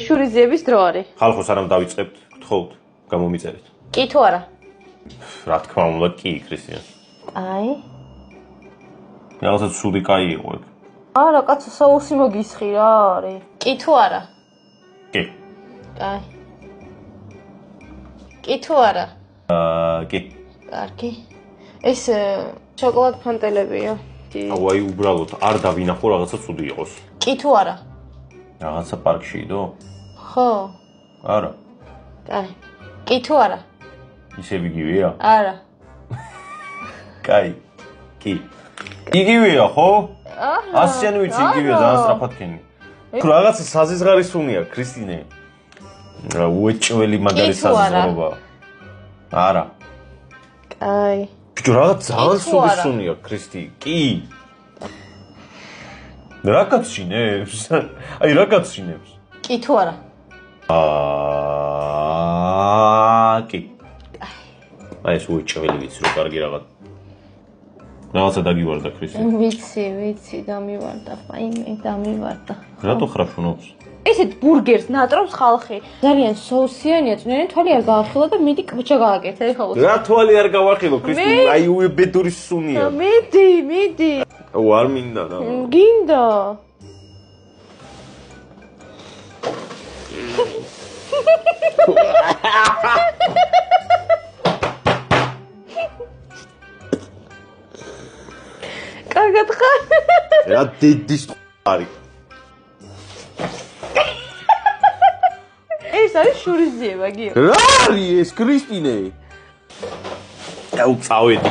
შურიზიების დრო არის. ხალხოს არამ დავიწყებთ, გთხოვთ, გამომიწერეთ. კი თუ არა? რა თქმა უნდა, კი, ქრისტიან. აი. რაღაცა ცუდი კაი იყო ეგ. არა, კაცო, საუსი მოგისხი რა არის? კი თუ არა? კი. აი. კი თუ არა? კი. კარგი. ეს შოკოლად ფანტელებია. აუ აი უბრალოდ არ დავინახო რაღაცა ცუდი იყოს. კი თუ არა? რაღაცა პარკში იდო? ხო. არა. აი. კი თუ არა? ისევ იგივეა? არა. კაი. კი. იგივეა, ხო? ასიანი ვიცი იგივეა, ძალიან სწრაფად ქენი. რაღაცა საზიზღარისუნია, ქრისტინე. უეჭველი მაგარი საზიზღარობა. არა. კაი. ბიჭო, რაღაც ძალიან სულისუნია, ქრისტი. კი. რა გაცინებს? აი, რა გაცინებს? კი თუ არა? კი. აი, ეს უეჭველი ვიცი, რო კარგი რაღაც. რაღაცა დაგივარდა, ქრისტი. ვიცი, დამივარდა, ფაიმე, დამივარდა. რატო ხრაფუნობს? ესეთ ბურგერს ნატრობს ხალხი. ძალიან სოუსიანია, წვნიანი თვალი არ გაახილა და მიდი კბჩა გააკეთე ხა. რა თვალი არ გავახილო, ქრისტი? აი, უებედური სუნია. მიდი. აუ, არ მინდა რა. გინდა. კარგად ხარ? რა დედის არის? ეს არის შურიზიება, გიო. რა არის ეს, ქრისტინე? აუ, წავედი.